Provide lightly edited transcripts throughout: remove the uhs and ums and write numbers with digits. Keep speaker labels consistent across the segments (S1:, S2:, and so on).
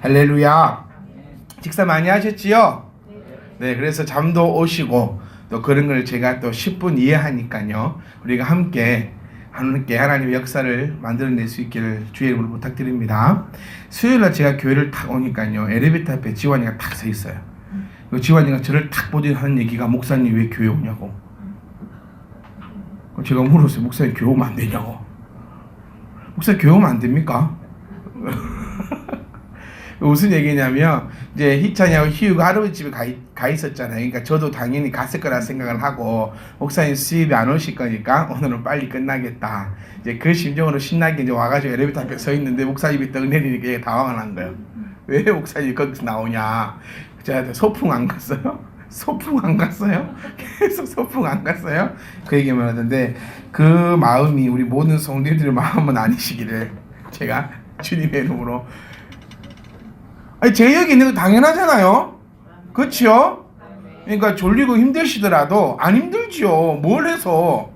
S1: 할렐루야. 식사 많이 하셨지요? 네, 그래서 잠도 오시고 또 그런 걸 제가 또 10분 이해하니까요. 우리가 함께 하나님의 역사를 만들어낼 수 있기를 주의 이름으로 부탁드립니다. 수요일날 제가 교회를 탁 오니까요. 엘리베이터 앞에 지환이가 탁 서 있어요. 지환이가 저를 탁 보더니 하는 얘기가 목사님 왜 교회 오냐고. 제가 물었어요. 목사님 교회 오면 안 되냐고. 목사님 교회 오면 안 됩니까? 무슨 얘기냐면 이제 희찬이하고 희우가 할아버지 집에 가 있었잖아요. 그러니까 저도 당연히 갔을 거라 생각을 하고 목사님 수입이 안 오실 거니까 오늘은 빨리 끝나겠다. 이제 그 심정으로 신나게 이제 와가지고 엘리베이터 앞에 서 있는데 목사님이 떡 내리니까 얘가 당황을 한 거예요. 왜 목사님이 거기서 나오냐? 제가 소풍 안 갔어요? 소풍 안 갔어요? 계속 소풍 안 갔어요? 그 얘기만 하던데 그 마음이 우리 모든 성도들의 마음은 아니시기를 제가 주님의 이름으로. 아니 제 여기 있는 거 당연하잖아요. 그렇죠? 그러니까 졸리고 힘드시더라도 안 힘들지요. 뭘 해서.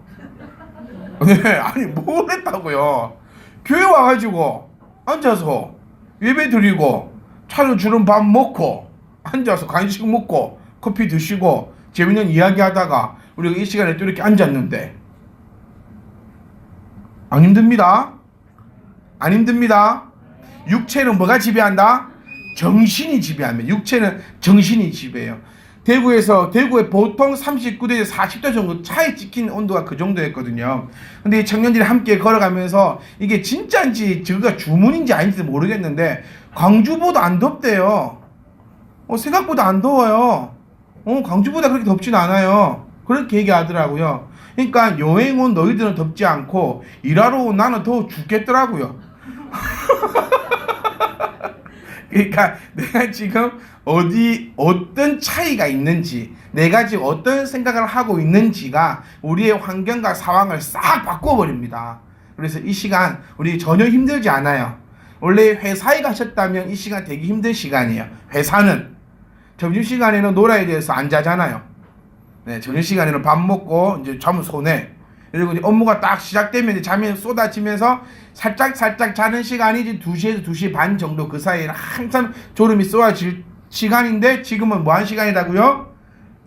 S1: 네, 아니 뭘 했다고요. 교회 와가지고 앉아서 예배 드리고 차려주는 밥 먹고 앉아서 간식 먹고 커피 드시고 재밌는 이야기 하다가 우리가 이 시간에 또 이렇게 앉았는데 안 힘듭니다. 안 힘듭니다. 육체는 뭐가 지배한다? 정신이 지배합니다. 육체는 정신이 지배해요. 대구에 보통 39도에서 40도 정도 차에 찍힌 온도가 그 정도였거든요. 근데 이 청년들이 함께 걸어가면서 이게 진짜인지 저가 주문인지 아닌지 모르겠는데 광주보다 안 덥대요. 생각보다 안 더워요. 광주보다 그렇게 덥진 않아요. 그렇게 얘기하더라고요. 그러니까 여행 온 너희들은 덥지 않고 일하러 온 나는 더워 죽겠더라고요. 그러니까 내가 지금 어떤 차이가 있는지, 내가 지금 어떤 생각을 하고 있는지가 우리의 환경과 상황을 싹 바꿔버립니다. 그래서 이 시간 우리 전혀 힘들지 않아요. 원래 회사에 가셨다면 이 시간 되게 힘든 시간이에요. 회사는 점심시간에는 놀아야 돼서 안 자잖아요. 네, 점심시간에는 밥 먹고 이제 잠을 손에, 그리고 이제 업무가 딱 시작되면 이제 잠이 쏟아지면서 살짝 자는 시간이 이제 2시에서 2시 반 정도, 그 사이에는 항상 졸음이 쏟아질 시간인데 지금은 뭐 하는 시간이라고요?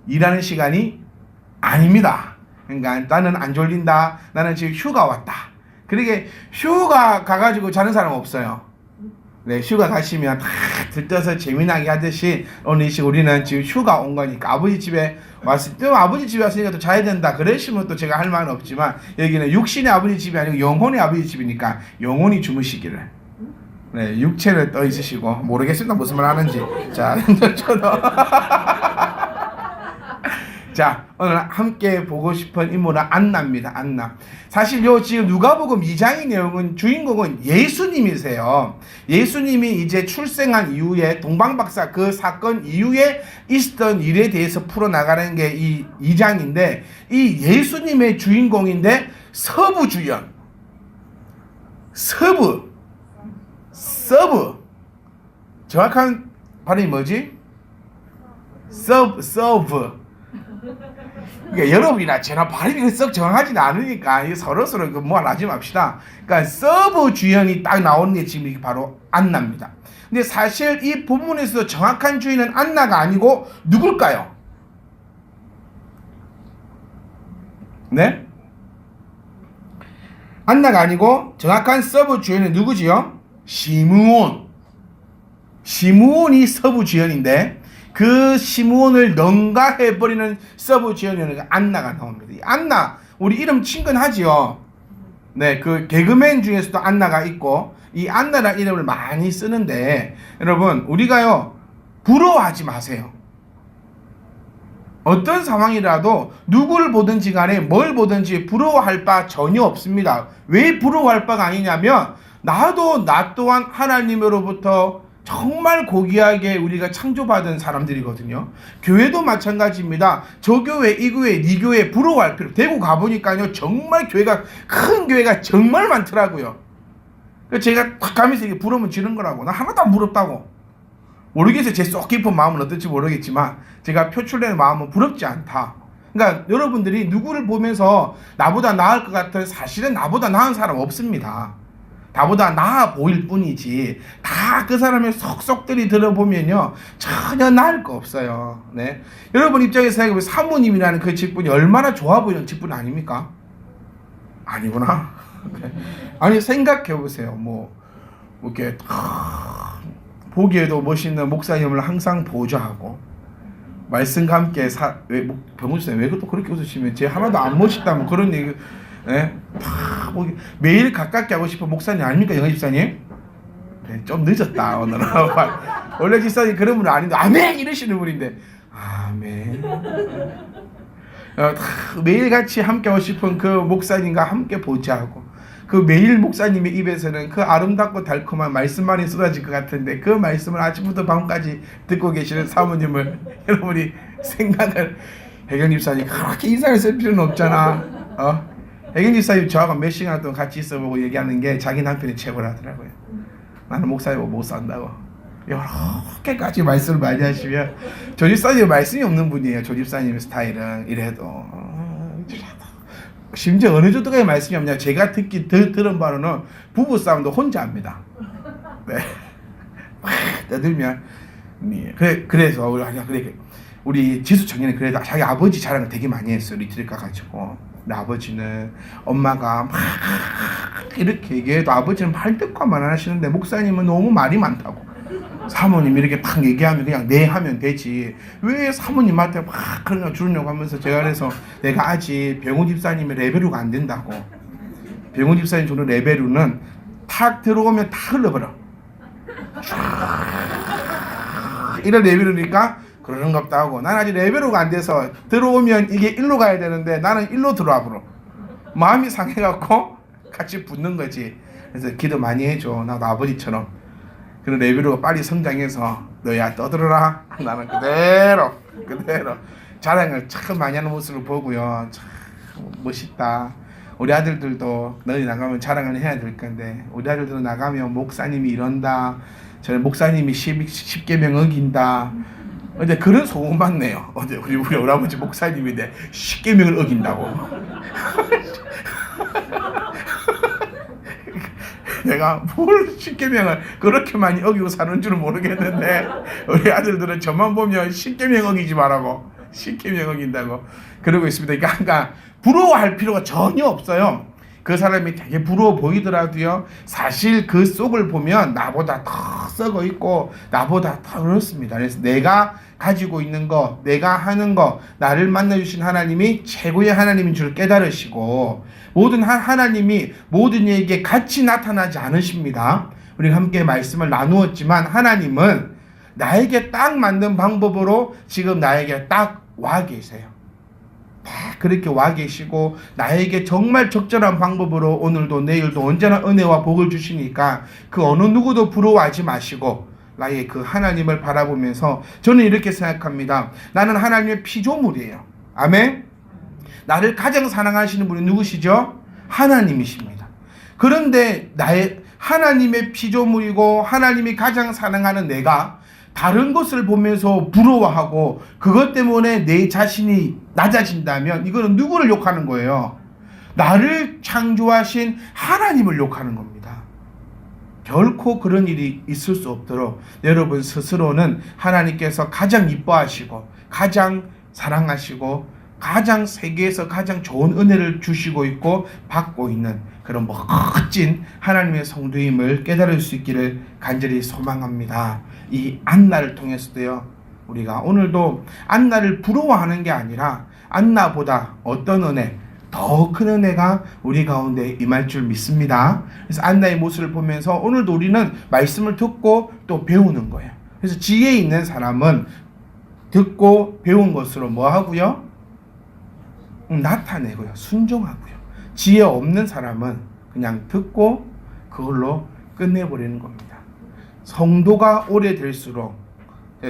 S1: 일하는 시간이 아닙니다. 그러니까 나는 안 졸린다. 나는 지금 휴가 왔다. 그러게 휴가 가가지고 자는 사람 없어요. 네, 휴가 가시면 다 들떠서 재미나게 하듯이 오늘 우리는 지금 휴가 온 거니까 아버지 집에 왔으니까 또 자야 된다 그러시면 또 제가 할 말은 없지만 여기는 육신의 아버지 집이 아니고 영혼의 아버지 집이니까 영혼이 주무시기를. 네, 육체를 떠 있으시고 모르겠습니다 무슨 말 하는지. 자, 저도 자, 오늘 함께 보고 싶은 인물은 안나입니다. 안나. 사실 지금 누가복음 2장의 내용은 주인공은 예수님이세요. 예수님이 이제 출생한 이후에 동방박사 그 사건 이후에 있었던 일에 대해서 풀어나가는 게 이 2장인데 이 예수님의 주인공인데 서부주연. 서브. 정확한 발음이 뭐지? 서브. 그러니까 여러분이나 제가 발음이 썩 정확하진 않으니까 서로서로 뭐 하지 맙시다. 그러니까 서브 주연이 딱 나오는 게 지금 이게 바로 안나입니다. 근데 사실 이 본문에서 정확한 주인은 안나가 아니고 누굴까요? 네? 안나가 아니고 정확한 서브 주연은 누구지요? 시므온이 서브 주연인데 그 시므온을 능가해버리는 서브 주연이 안나가 나옵니다. 이 안나, 우리 이름 친근하지요. 네, 그 개그맨 중에서도 안나가 있고 이 안나라는 이름을 많이 쓰는데 여러분 우리가요 부러워하지 마세요. 어떤 상황이라도 누구를 보든지 간에 뭘 보든지 부러워할 바 전혀 없습니다. 왜 부러워할 바가 아니냐면 나도 나 또한 하나님으로부터 정말 고귀하게 우리가 창조받은 사람들이거든요. 교회도 마찬가지입니다. 저 교회, 이 교회, 이 교회 부러워할 필요. 대구 가보니까요 정말 큰 교회가 정말 많더라고요. 제가 탁 가면서 이게 부러우면 지는 거라고. 나 하나도 안 부럽다고. 모르겠어요. 제 쏙 깊은 마음은 어떨지 모르겠지만 제가 표출되는 마음은 부럽지 않다. 그러니까 여러분들이 누구를 보면서 나보다 나을 것 같은, 사실은 나보다 나은 사람 없습니다. 나보다 나아 보일 뿐이지 다 그 사람의 속속들이 들어보면요 전혀 나을 거 없어요. 네, 여러분 입장에서 생각해보면 사모님이라는 그 직분이 얼마나 좋아 보이는 직분 아닙니까? 아니구나. 네. 아니 생각해보세요. 뭐 이렇게 보기에도 멋있는 목사님을 항상 보좌하고 말씀과 함께 병우주님 왜 또 그렇게 웃으시면 제 하나도 안 멋있다면 그런 얘기. 네? 매일 가깝게 하고 싶은 목사님 아닙니까, 영애 집사님? 네, 좀 늦었다 오늘은. 원래 집사님 그런 분은 아닌데 아멘 이러시는 분인데 아멘. 매일 같이 함께 하고 싶은 그 목사님과 함께 보좌하고 그 매일 목사님의 입에서는 그 아름답고 달콤한 말씀만이 쏟아질 것 같은데 그 말씀을 아침부터 밤까지 듣고 계시는 사모님을 여러분이 생각을 혜경 집사님 그렇게 인상을 쓸 필요는 없잖아. 혜경 집사님 저하고 몇 시간 동안 같이 있어보고 얘기하는 게 자기 남편이 최고라 하더라고요. 나는 목사님하고 못 산다고. 이렇게까지 말씀을 많이 하시면 조 집사님 말씀이 없는 분이에요. 조 집사님의 스타일은 이래도 심지어 어느 정도까지 말씀이 없냐. 제가 들은 바로는 부부싸움도 혼자 합니다. 네. 떠들면 그래서 우리 지수 청년이 그래도 자기 아버지 자랑을 되게 많이 했어요. 리트릿 가가지고 우리 아버지는 엄마가 막 이렇게 얘기해도 아버지는 할 듯과만 안 하시는데 목사님은 너무 말이 많다고. 사모님 이렇게 막 얘기하면 그냥 네 하면 되지 왜 사모님한테 막 그런 거 주려고 하면서 제가 그래서 내가 아직 병우 집사님의 레벨루가 안 된다고. 병우 집사님 주는 레벨루는 탁 들어오면 다 흘러버려. 이런 레벨루니까 그러는 것 없다 하고 난 아직 레벨루가 안 돼서 들어오면 이게 일로 가야 되는데 나는 일로 들어와 버려. 마음이 상해갖고 같이 붙는 거지. 그래서 기도 많이 해줘. 나도 아버지처럼 그런 레벨루가 빨리 성장해서 너야 떠들어라. 나는 그대로 자랑을 참 많이 하는 모습을 보고요. 참 멋있다. 우리 아들들도 너희 나가면 자랑을 해야 될 건데 우리 아들들은 나가면 목사님이 이런다. 저는 목사님이 10계명 어긴다. 근데 그런 소문만 내요. 우리 오라버지 목사님인데 10계명을 어긴다고. 내가 뭘 10계명을 그렇게 많이 어기고 사는 줄은 모르겠는데 우리 아들들은 저만 보면 10계명 어기지 말라고 10계명 어긴다고 그러고 있습니다. 그러니까 부러워할 필요가 전혀 없어요. 그 사람이 되게 부러워 보이더라도요 사실 그 속을 보면 나보다 더 썩어 있고 나보다 더 그렇습니다. 그래서 내가 가지고 있는 거, 내가 하는 거, 나를 만나주신 하나님이 최고의 하나님인 줄 깨달으시고 모든 하나님이 모든 이에게 같이 나타나지 않으십니다. 우리가 함께 말씀을 나누었지만 하나님은 나에게 딱 맞는 방법으로 지금 나에게 딱 와 계세요. 딱 그렇게 와 계시고 나에게 정말 적절한 방법으로 오늘도 내일도 언제나 은혜와 복을 주시니까 그 어느 누구도 부러워하지 마시고 나의 그 하나님을 바라보면서 저는 이렇게 생각합니다. 나는 하나님의 피조물이에요. 아멘. 나를 가장 사랑하시는 분이 누구시죠? 하나님이십니다. 그런데 나의 하나님의 피조물이고 하나님이 가장 사랑하는 내가 다른 것을 보면서 부러워하고 그것 때문에 내 자신이 낮아진다면 이거는 누구를 욕하는 거예요? 나를 창조하신 하나님을 욕하는 겁니다. 결코 그런 일이 있을 수 없도록 여러분 스스로는 하나님께서 가장 이뻐하시고 가장 사랑하시고 가장 세계에서 가장 좋은 은혜를 주시고 있고 받고 있는 그런 멋진 하나님의 성도임을 깨달을 수 있기를 간절히 소망합니다. 이 안나를 통해서도요 우리가 오늘도 안나를 부러워하는 게 아니라 안나보다 어떤 은혜 더 큰 은혜가 우리 가운데 임할 줄 믿습니다. 그래서 안나의 모습을 보면서 오늘도 우리는 말씀을 듣고 또 배우는 거예요. 그래서 지혜 있는 사람은 듣고 배운 것으로 뭐 하고요? 나타내고요. 순종하고요. 지혜 없는 사람은 그냥 듣고 그걸로 끝내버리는 겁니다. 성도가 오래될수록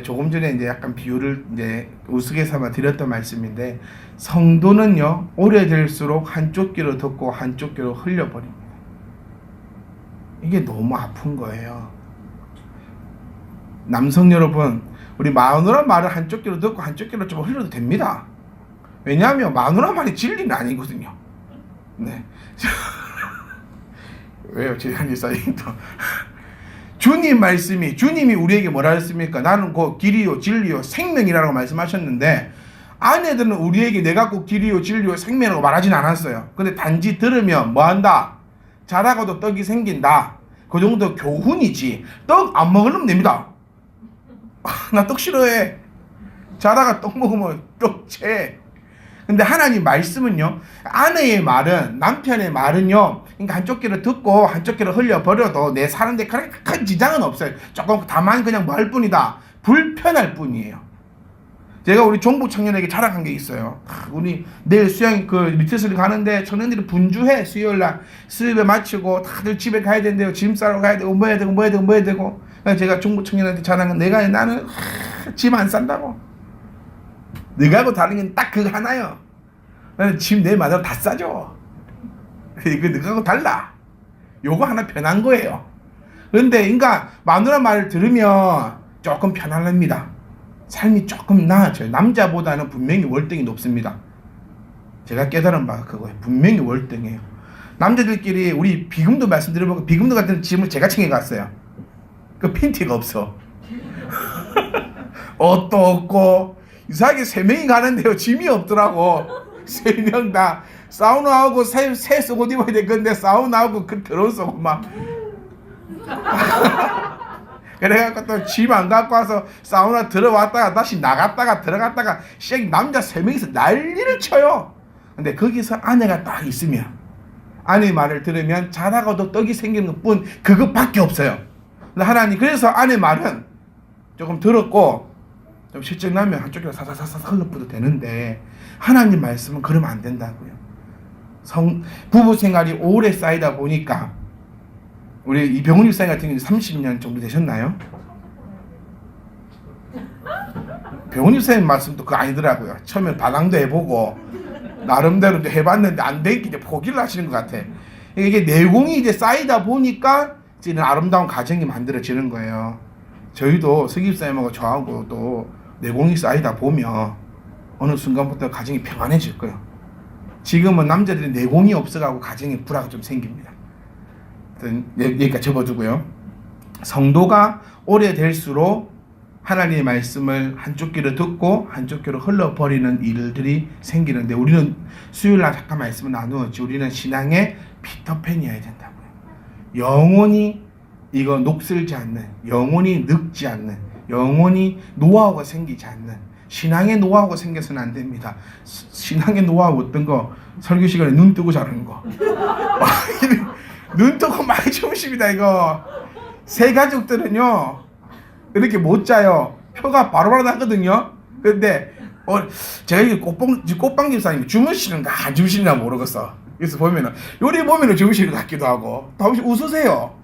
S1: 조금 전에 이제 약간 비유를 이제 우스갯소리로 드렸던 말씀인데 성도는요 오래될수록 한쪽 귀로 듣고 한쪽 귀로 흘려버립니다. 이게 너무 아픈 거예요. 남성 여러분, 우리 마누라 말을 한쪽 귀로 듣고 한쪽 귀로 좀 흘려도 됩니다. 왜냐하면 마누라 말이 진리는 아니거든요. 네. 왜요? 지난 집사님도 주님 말씀이 주님이 우리에게 뭐라 했습니까? 나는 곧 길이요 진리요 생명이라고 말씀하셨는데 아내들은 우리에게 내가 곧 길이요 진리요 생명이라고 말하진 않았어요. 근데 단지 들으면 뭐한다? 자다가도 떡이 생긴다. 그 정도 교훈이지. 떡 안 먹으면 됩니다. 나 떡 싫어해. 자다가 떡 먹으면 떡채. 근데 하나님 말씀은요, 아내의 말은, 남편의 말은요, 그러니까 한쪽 귀를 듣고 한쪽 귀를 흘려버려도 내 사는데 큰 지장은 없어요. 조금 다만 그냥 뭐 할 뿐이다. 불편할 뿐이에요. 제가 우리 종부 청년에게 자랑한 게 있어요. 우리 내일 수영 리트스를 가는데 청년들이 분주해. 수요일날 수요일에 마치고 다들 집에 가야 된대요. 짐 싸러 가야 되고 뭐 해야 되고 뭐 해야 되고 뭐 해야 되고. 그래서 제가 종부 청년한테 자랑한 나는 짐 안 싼다고. 너하고 다른 건 딱 그거 하나요. 나는 짐 내 마음대로 다 싸줘. 이거 너하고 달라. 요거 하나 편한 거예요. 그런데 그러니까 마누라 말을 들으면 조금 편안합니다. 삶이 조금 나아져요. 남자보다는 분명히 월등히 높습니다. 제가 깨달은 바가 그거예요. 분명히 월등해요. 남자들끼리 우리 비금도 말씀드려보고 비금도 같은 짐을 제가 챙겨갔어요. 그 핀티가 없어. 옷도 없고 이상하게 3명이 가는데요. 짐이 없더라고. 3명 다 사우나하고 새 속옷 입어야 돼. 근데 사우나하고 그 더러운 속옷 막 그래갖고 또 짐 안 갖고 와서 사우나 들어왔다가 다시 나갔다가 들어갔다가 남자 3명이서 난리를 쳐요. 근데 거기서 아내가 딱 있으면 아내의 말을 들으면 자다가도 떡이 생기는 것뿐 그것밖에 없어요. 근데 하나님 그래서 아내 말은 조금 들었고 좀 실증나면 한쪽으로 사사사사 흘러버도 되는데 하나님 말씀은 그러면 안 된다고요. 부부 생활이 오래 쌓이다 보니까 우리 이병훈 집사님 같은 경우는 30년 정도 되셨나요? 병훈 집사님 말씀도 그거 아니더라고요. 처음에 반항도 해보고 나름대로 해봤는데 안 되기 이제 포기를 하시는 것 같아. 이게 내공이 이제 쌓이다 보니까 이제 아름다운 가정이 만들어지는 거예요. 저희도 서 집사님하고 저하고 또 내공이 쌓이다 보면 어느 순간부터 가정이 평안해질 거예요. 지금은 남자들이 내공이 없어가고 가정에 불화가 좀 생깁니다. 여기까지 접어두고요. 성도가 오래될수록 하나님의 말씀을 한쪽 귀로 듣고 한쪽 귀로 흘러버리는 일들이 생기는데 우리는 수요일날 잠깐 말씀을 나누었지. 우리는 신앙의 피터팬이어야 된다고요. 영원히 이거 녹슬지 않는, 영원히 늙지 않는, 영원히 노하우가 생기지 않는 신앙의 노하우가 생겨서는 안 됩니다. 신앙의 노하우 어떤 거? 설교 시간에 눈 뜨고 자는 거. 눈 뜨고 많이 주무십니다. 이거 새 가족들은요 이렇게 못 자요. 표가 바로바로 나거든요. 근데 제가 이게 꽃빵 집사님 주무시는가 안 주무시는가 모르겠어. 그래서 보면은 요리 보면은 주무시는 것 같기도 하고 또 웃으세요.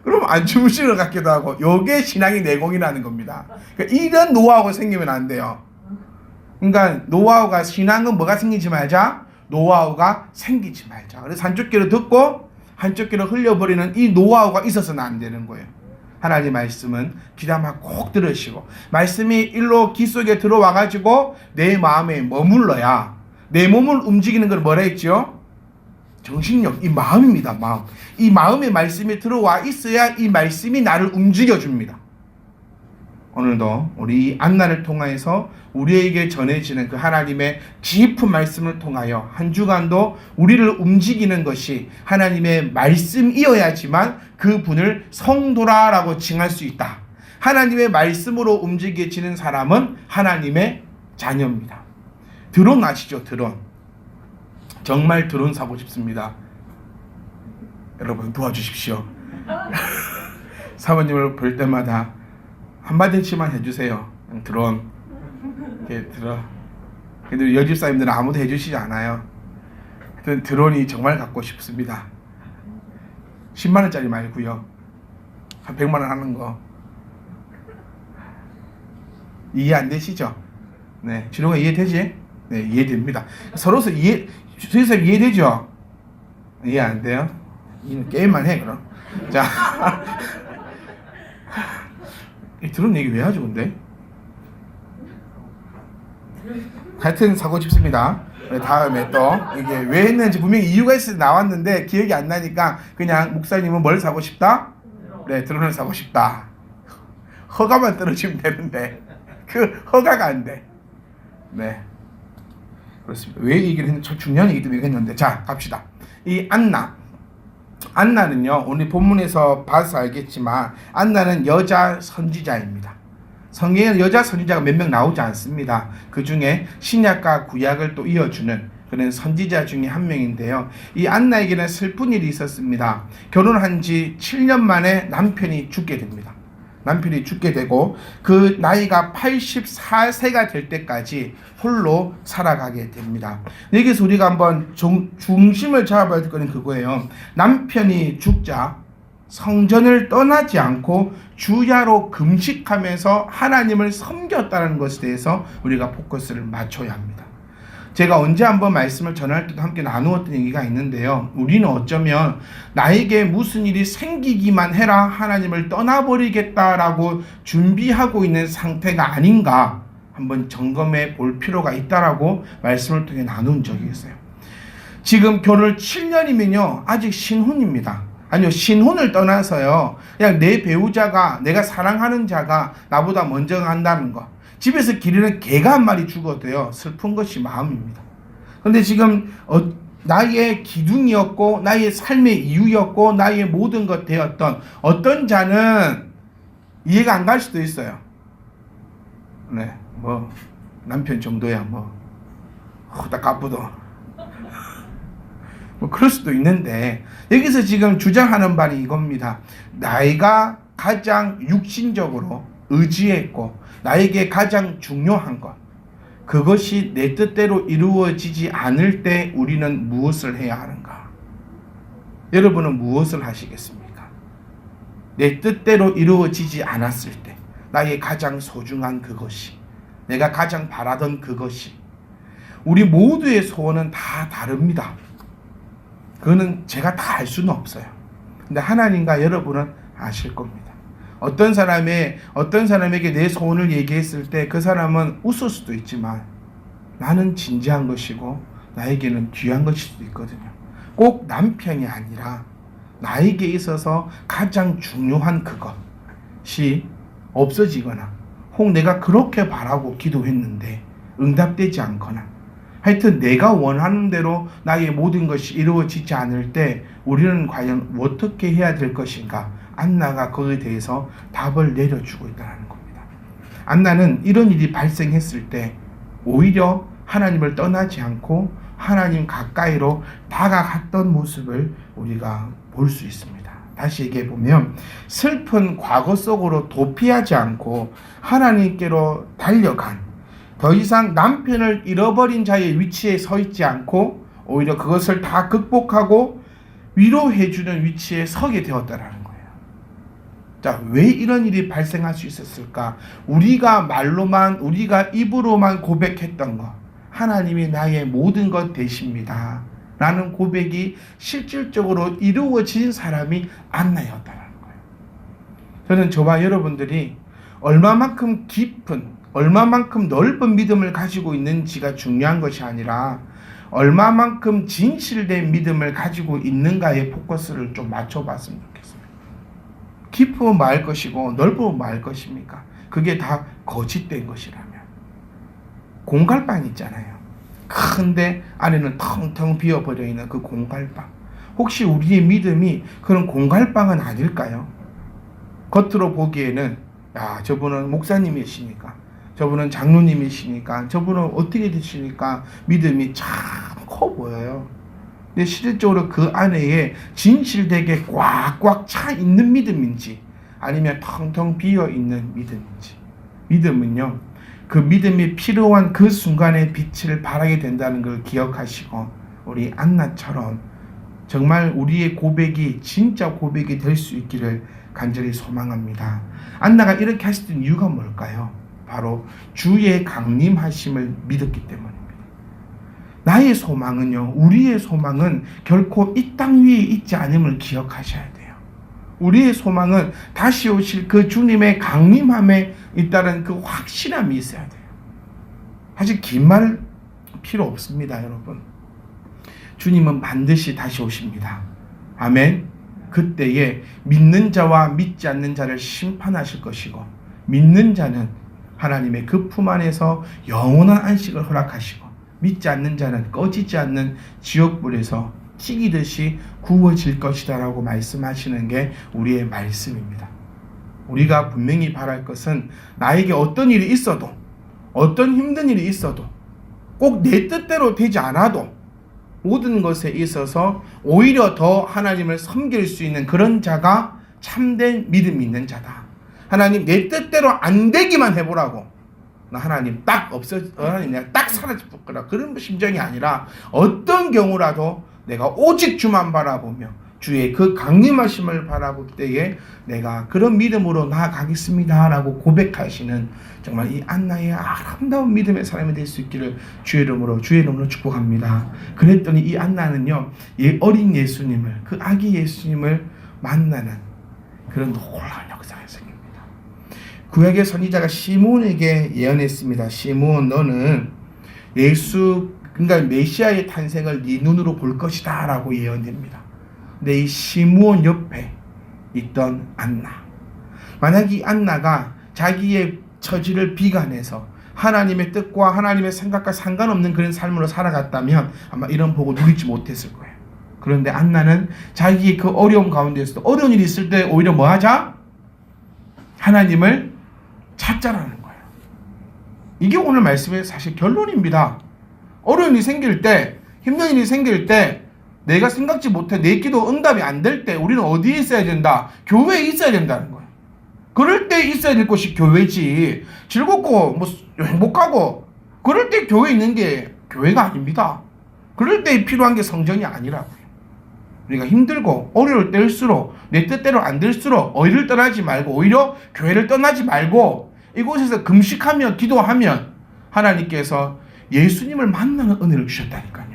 S1: 그럼 안 주무시는 것 같기도 하고 요게 신앙의 내공이라는 겁니다. 그러니까 이런 노하우가 생기면 안 돼요. 그러니까 노하우가 신앙은 뭐가 생기지 말자? 노하우가 생기지 말자. 그래서 한쪽 귀로 듣고 한쪽 귀로 흘려버리는 이 노하우가 있어서는 안 되는 거예요. 하나님 말씀은 귀담아 꼭 들으시고 말씀이 일로 귀 속에 들어와가지고 내 마음에 머물러야 내 몸을 움직이는 걸 뭐라 했죠? 정신력, 이 마음입니다. 마음. 이 마음의 말씀이 들어와 있어야 이 말씀이 나를 움직여줍니다. 오늘도 우리 안나를 통하여서 우리에게 전해지는 그 하나님의 깊은 말씀을 통하여 한 주간도 우리를 움직이는 것이 하나님의 말씀이어야지만 그 분을 성도라라고 칭할 수 있다. 하나님의 말씀으로 움직여지는 사람은 하나님의 자녀입니다. 드론 아시죠? 드론. 정말 드론 사고 싶습니다. 여러분 도와주십시오. 사모님을 볼 때마다 한마디씩만 해주세요. 드론. 이렇게 들어. 근데 여집사님들은 아무도 해주시지 않아요. 하여튼 드론이 정말 갖고 싶습니다. 10만원짜리 말고요. 한 100만원 하는 거. 이해 안 되시죠? 네. 진호가 이해되지? 네, 이해됩니다. 서로서 이해되죠? 이해 안 돼요? 게임만 해, 그럼. 자. 드론 얘기 왜 하죠, 근데? 하여튼 사고 싶습니다. 다음에 또 이게 왜 했는지 분명히 이유가 있어 나왔는데 기억이 안 나니까 그냥 목사님은 뭘 사고 싶다? 네, 드론을 사고 싶다. 허가만 떨어지면 되는데 그 허가가 안 돼. 네, 그렇습니다. 왜 얘기를 했는지 참 중요한 얘기 때문에 했는데 자 갑시다. 이 안나는요 오늘 본문에서 봐서 알겠지만 안나는 여자 선지자입니다. 성경에는 여자 선지자가 몇 명 나오지 않습니다. 그 중에 신약과 구약을 또 이어주는 그런 선지자 중에 한 명인데요. 이 안나에게는 슬픈 일이 있었습니다. 결혼한 지 7년 만에 남편이 죽게 됩니다. 남편이 죽게 되고 그 나이가 84세가 될 때까지 홀로 살아가게 됩니다. 여기서 우리가 한번 중심을 잡아야 될 거는 그거예요. 남편이 죽자 성전을 떠나지 않고 주야로 금식하면서 하나님을 섬겼다는 것에 대해서 우리가 포커스를 맞춰야 합니다. 제가 언제 한번 말씀을 전할 때도 함께 나누었던 얘기가 있는데요. 우리는 어쩌면 나에게 무슨 일이 생기기만 해라 하나님을 떠나버리겠다라고 준비하고 있는 상태가 아닌가 한번 점검해 볼 필요가 있다라고 말씀을 통해 나눈 적이 있어요. 지금 결혼 7년이면요 아직 신혼입니다. 아니요, 신혼을 떠나서요 그냥 내 배우자가, 내가 사랑하는 자가 나보다 먼저 간다는 거, 집에서 기르는 개가 한 마리 죽어도요 슬픈 것이 마음입니다. 그런데 지금 나의 기둥이었고 나의 삶의 이유였고 나의 모든 것 되었던 어떤 자는 이해가 안 갈 수도 있어요. 네, 뭐 남편 정도야 뭐 딱 까쁘도 뭐 그럴 수도 있는데 여기서 지금 주장하는 바는 이겁니다. 나이가 가장 육신적으로 의지했고 나에게 가장 중요한 것, 그것이 내 뜻대로 이루어지지 않을 때 우리는 무엇을 해야 하는가? 여러분은 무엇을 하시겠습니까? 내 뜻대로 이루어지지 않았을 때 나의 가장 소중한 그것이, 내가 가장 바라던 그것이, 우리 모두의 소원은 다 다릅니다. 그거는 제가 다 알 수는 없어요. 근데 하나님과 여러분은 아실 겁니다. 어떤 사람에게 내 소원을 얘기했을 때 그 사람은 웃을 수도 있지만 나는 진지한 것이고 나에게는 귀한 것일 수도 있거든요. 꼭 남편이 아니라 나에게 있어서 가장 중요한 그것이 없어지거나 혹 내가 그렇게 바라고 기도했는데 응답되지 않거나 하여튼 내가 원하는 대로 나의 모든 것이 이루어지지 않을 때 우리는 과연 어떻게 해야 될 것인가? 안나가 거기에 대해서 답을 내려주고 있다는 겁니다. 안나는 이런 일이 발생했을 때 오히려 하나님을 떠나지 않고 하나님 가까이로 다가갔던 모습을 우리가 볼 수 있습니다. 다시 얘기해 보면 슬픈 과거 속으로 도피하지 않고 하나님께로 달려간, 더 이상 남편을 잃어버린 자의 위치에 서 있지 않고 오히려 그것을 다 극복하고 위로해주는 위치에 서게 되었다라는 거예요. 자, 왜 이런 일이 발생할 수 있었을까? 우리가 입으로만 고백했던 것, 하나님이 나의 모든 것 되십니다 라는 고백이 실질적으로 이루어진 사람이 안나였다라는 거예요. 저는 저와 여러분들이 얼마만큼 깊은, 얼마만큼 넓은 믿음을 가지고 있는지가 중요한 것이 아니라 얼마만큼 진실된 믿음을 가지고 있는가에 포커스를 좀 맞춰봤으면 좋겠습니다. 깊으면 말 것이고 넓으면 말 것입니까? 그게 다 거짓된 것이라면. 공갈빵 있잖아요. 큰데 안에는 텅텅 비어버려 있는 그 공갈빵. 혹시 우리의 믿음이 그런 공갈빵은 아닐까요? 겉으로 보기에는 야, 저분은 목사님이시니까, 저분은 장로님이시니까, 저분은 어떻게 되시니까 믿음이 참 커 보여요. 근데 실질적으로 그 안에 진실되게 꽉꽉 차 있는 믿음인지 아니면 텅텅 비어 있는 믿음인지. 믿음은요, 그 믿음이 필요한 그 순간에 빛을 발하게 된다는 걸 기억하시고 우리 안나처럼 정말 우리의 고백이 진짜 고백이 될 수 있기를 간절히 소망합니다. 안나가 이렇게 하셨던 이유가 뭘까요? 바로 주의 강림하심을 믿었기 때문입니다. 나의 소망은요, 우리의 소망은 결코 이 땅 위에 있지 않음을 기억하셔야 돼요. 우리의 소망은 다시 오실 그 주님의 강림함에 있다는 그 확실함이 있어야 돼요. 사실 긴 말 필요 없습니다, 여러분. 주님은 반드시 다시 오십니다. 아멘. 그때에 믿는 자와 믿지 않는 자를 심판하실 것이고, 믿는 자는 하나님의 그 품 안에서 영원한 안식을 허락하시고, 믿지 않는 자는 꺼지지 않는 지옥불에서 튀기듯이 구워질 것이다 라고 말씀하시는 게 우리의 말씀입니다. 우리가 분명히 바랄 것은 나에게 어떤 일이 있어도, 어떤 힘든 일이 있어도, 꼭 내 뜻대로 되지 않아도 모든 것에 있어서 오히려 더 하나님을 섬길 수 있는 그런 자가 참된 믿음이 있는 자다. 하나님 내 뜻대로 안 되기만 해보라고, 나 하나님 하나님 내가 딱 사라질 거라, 그런 심정이 아니라 어떤 경우라도 내가 오직 주만 바라보며 주의 그 강림하심을 바라볼 때에 내가 그런 믿음으로 나아가겠습니다 라고 고백하시는 정말 이 안나의 아름다운 믿음의 사람이 될 수 있기를 주의 이름으로 축복합니다. 그랬더니 이 안나는요, 어린 예수님을, 그 아기 예수님을 만나는 그런 놀라운 역사가 생깁니다. 구약의 선지자가 시므온에게 예언했습니다. 시므온, 너는 그러니까 메시아의 탄생을 네 눈으로 볼 것이다 라고 예언됩니다. 근데 이 시므온 옆에 있던 안나, 만약 이 안나가 자기의 처지를 비관해서 하나님의 뜻과 하나님의 생각과 상관없는 그런 삶으로 살아갔다면 아마 이런 복을 누리지 못했을 거예요. 그런데 안나는 자기의 그 어려움 가운데서도, 어려운 일이 있을 때 오히려 뭐 하자? 하나님을 찾자라는 거예요. 이게 오늘 말씀의 사실 결론입니다. 어려운 일이 생길 때, 힘든 일이 생길 때, 내가 생각지 못해 내 기도 응답이 안 될 때 우리는 어디에 있어야 된다? 교회에 있어야 된다는 거예요. 그럴 때 있어야 될 곳이 교회지. 즐겁고 행복하고 그럴 때 교회에 있는 게 교회가 아닙니다. 그럴 때 필요한 게 성전이 아니라고요. 우리가 힘들고 어려울 때일수록, 내 뜻대로 안 될수록 어디를 떠나지 말고, 오히려 교회를 떠나지 말고 이곳에서 금식하며 기도하면 하나님께서 예수님을 만나는 은혜를 주셨다니까요.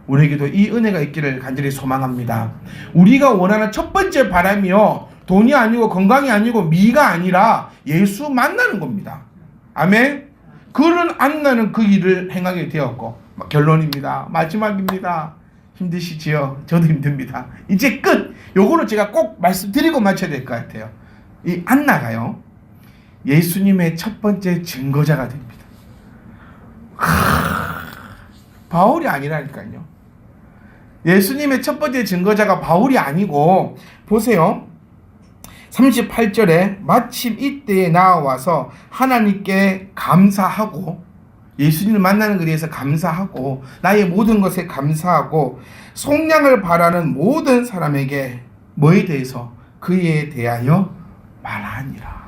S1: 우리에게도 이 은혜가 있기를 간절히 소망합니다. 우리가 원하는 첫 번째 바람이요, 돈이 아니고 건강이 아니고 미가 아니라 예수 만나는 겁니다. 아멘. 그런 안나는 그 일을 행하게 되었고, 결론입니다. 마지막입니다. 힘드시지요? 저도 힘듭니다. 이제 끝. 요거는 제가 꼭 말씀드리고 마쳐야 될 것 같아요. 이 안나가요, 예수님의 첫 번째 증거자가 됩니다. 바울이 아니라니까요. 예수님의 첫 번째 증거자가 바울이 아니고, 보세요. 38절에 마침 이때에 나와서 하나님께 감사하고, 예수님을 만나는 것에 대해서 감사하고, 나의 모든 것에 감사하고, 속량을 바라는 모든 사람에게 뭐에 대해서? 그에 대하여 말하니라.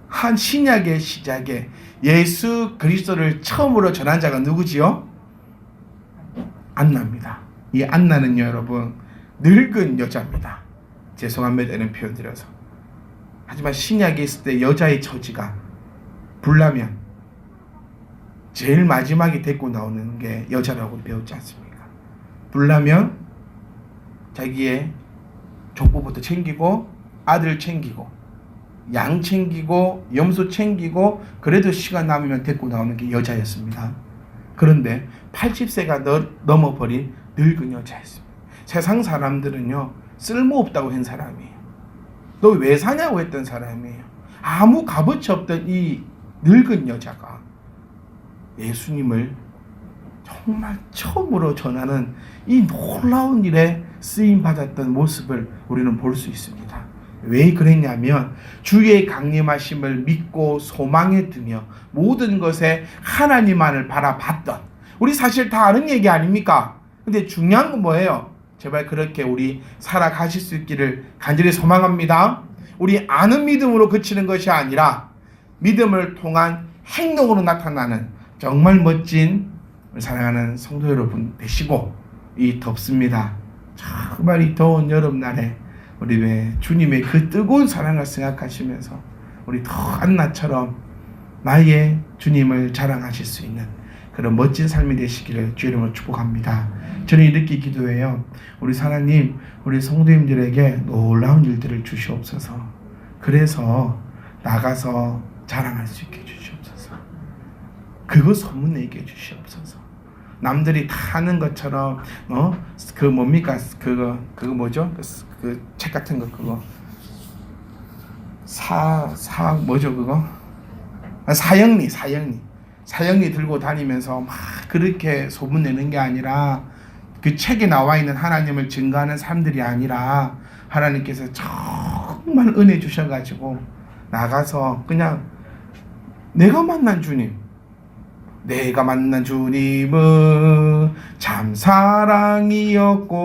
S1: 한 신약의 시작에 예수 그리스도를 처음으로 전한 자가 누구지요? 안나입니다. 이 안나는요, 여러분, 늙은 여자입니다. 죄송합니다, 이런 표현 드려서. 하지만 신약에 있을 때 여자의 처지가 불나면 제일 마지막에 데리고 나오는 게 여자라고 배웠지 않습니까? 불나면 자기의 족보부터 챙기고, 아들 챙기고, 양 챙기고, 염소 챙기고, 그래도 시간 남으면 데리고 나오는 게 여자였습니다. 그런데 80세가 넘어버린 늙은 여자였습니다. 세상 사람들은요, 쓸모없다고 한 사람이에요. 너 왜 사냐고 했던 사람이에요. 아무 값어치 없던 이 늙은 여자가 예수님을 정말 처음으로 전하는 이 놀라운 일에 쓰임받았던 모습을 우리는 볼 수 있습니다. 왜 그랬냐면 주의 강림하심을 믿고 소망에 두며 모든 것에 하나님만을 바라봤던, 우리 사실 다 아는 얘기 아닙니까? 근데 중요한 건 뭐예요? 제발 그렇게 우리 살아가실 수 있기를 간절히 소망합니다. 우리 아는 믿음으로 그치는 것이 아니라 믿음을 통한 행동으로 나타나는 정말 멋진 사랑하는 성도 여러분 되시고, 이 덥습니다. 정말 이 더운 여름날에 우리 왜 주님의 그 뜨거운 사랑을 생각하시면서 우리 더 안나처럼 나의 주님을 자랑하실 수 있는 그런 멋진 삶이 되시기를 주의 이름으로 축복합니다. 저는 이렇게 기도해요. 우리 하나님, 우리 성도님들에게 놀라운 일들을 주시옵소서. 그래서 나가서 자랑할 수 있게 해주시옵소서. 그거 소문내게 해주시옵소서. 남들이 다 하는 것처럼 그 뭡니까 그거 뭐죠? 그 책 같은 거 그거 뭐죠 그거? 사형리 들고 다니면서 막 그렇게 소문내는 게 아니라 그 책에 나와 있는 하나님을 증거하는 사람들이 아니라 하나님께서 정말 은혜 주셔가지고 나가서 그냥 내가 만난 주님은 참 사랑이었고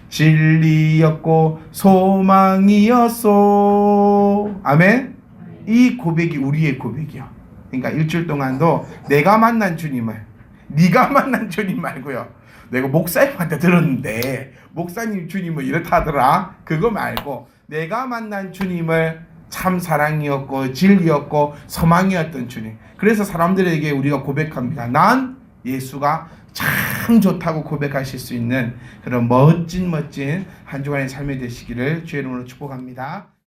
S1: 진리였고 소망이었소. 아멘. 이 고백이 우리의 고백이야. 그러니까 일주일 동안도 내가 만난 주님을, 네가 만난 주님 말고요. 내가 목사님한테 들었는데 목사님 주님은 이렇다더라. 그거 말고 내가 만난 주님을 참 사랑이었고 진리였고 소망이었던 주님. 그래서 사람들에게 우리가 고백합니다. 난 예수가 참 좋다고 고백하실 수 있는 그런 멋진 한 주간의 삶이 되시기를 주의 이름으로 축복합니다.